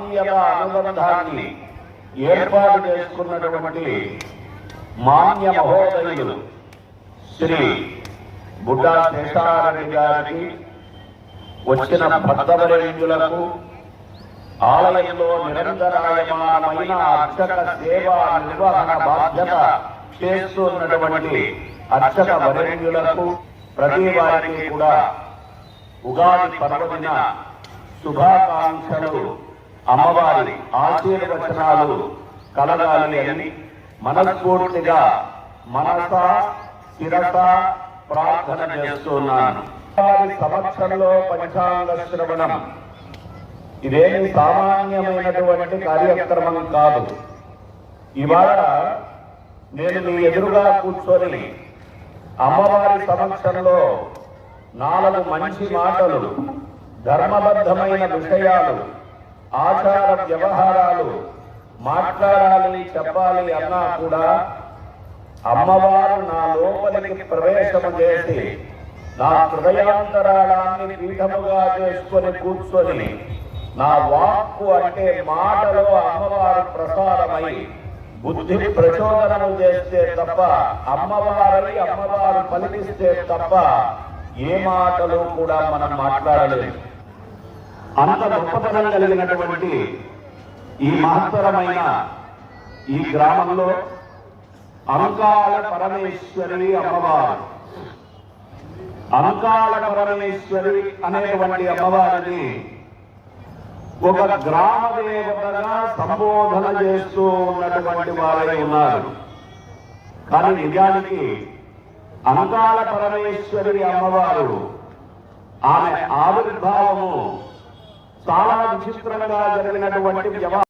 ఆత్మీయ అనుబంధాన్ని ఏర్పాటు చేసుకున్నటువంటి మాన్య మహోదయులు శ్రీ బుడ్డా శేషారెడ్డి గారికి, వచ్చిన భక్తవరేణ్యులకు, ఆలయంలో నిరంతరాయమానమైన అర్చక సేవా నిర్వహణ బాధ్యత చేస్తున్నటువంటి అర్చక వరేణ్యులకు, ప్రతి వారికి కూడా ఉగాది పర్వదిన శుభాకాంక్షలు, అమ్మవారి ఆశీర్వచనాలు కలగాలి అని మనస్ఫూర్తిగా మనస శిరస ప్రార్థన చేస్తున్నాను. సంవత్సరంలో పంచాంగ శ్రవణం ఇదేమి సామాన్యమైనటువంటి కార్యక్రమం కాదు. ఇవాళ నేను మీ ఎదురుగా కూర్చొని అమ్మవారి సమక్షంలో 4 మంచి మాటలు, ధర్మబద్ధమైన విషయాలు, ఆచార వ్యవహారాలు మాట్లాడాలి, చెప్పాలి అన్నా కూడా అమ్మవారు నా లోపలికి ప్రవేశం చేసి నా హృదయాంతరాళాన్ని పీఠముగా చేసుకొని కూర్చొని నా వాక్కు అంటే మాటలో అమ్మవారు ప్రసారమై బుద్ధి ప్రచోదనము చేస్తే తప్ప, అమ్మవారు పలికిస్తే తప్ప ఏ మాటలు కూడా మనం మాట్లాడలేము. అంత గొప్పతనం కలిగినటువంటి ఈ మహత్తరమైన ఈ గ్రామంలో అంకాళ పరమేశ్వరి అమ్మవారు, అంకాళ పరమేశ్వరి అనేటువంటి అమ్మవారిని ఒక గ్రామ దేవతగా సంబోధన చేస్తూ ఉన్నటువంటి వారై ఉన్నారు. కానీ నిజానికి అంకాళ పరమేశ్వరి అమ్మవారు, ఆమె ఆవిర్భావము చాలా విచిత్రంగా జరిగినటువంటి వ్యవహారం.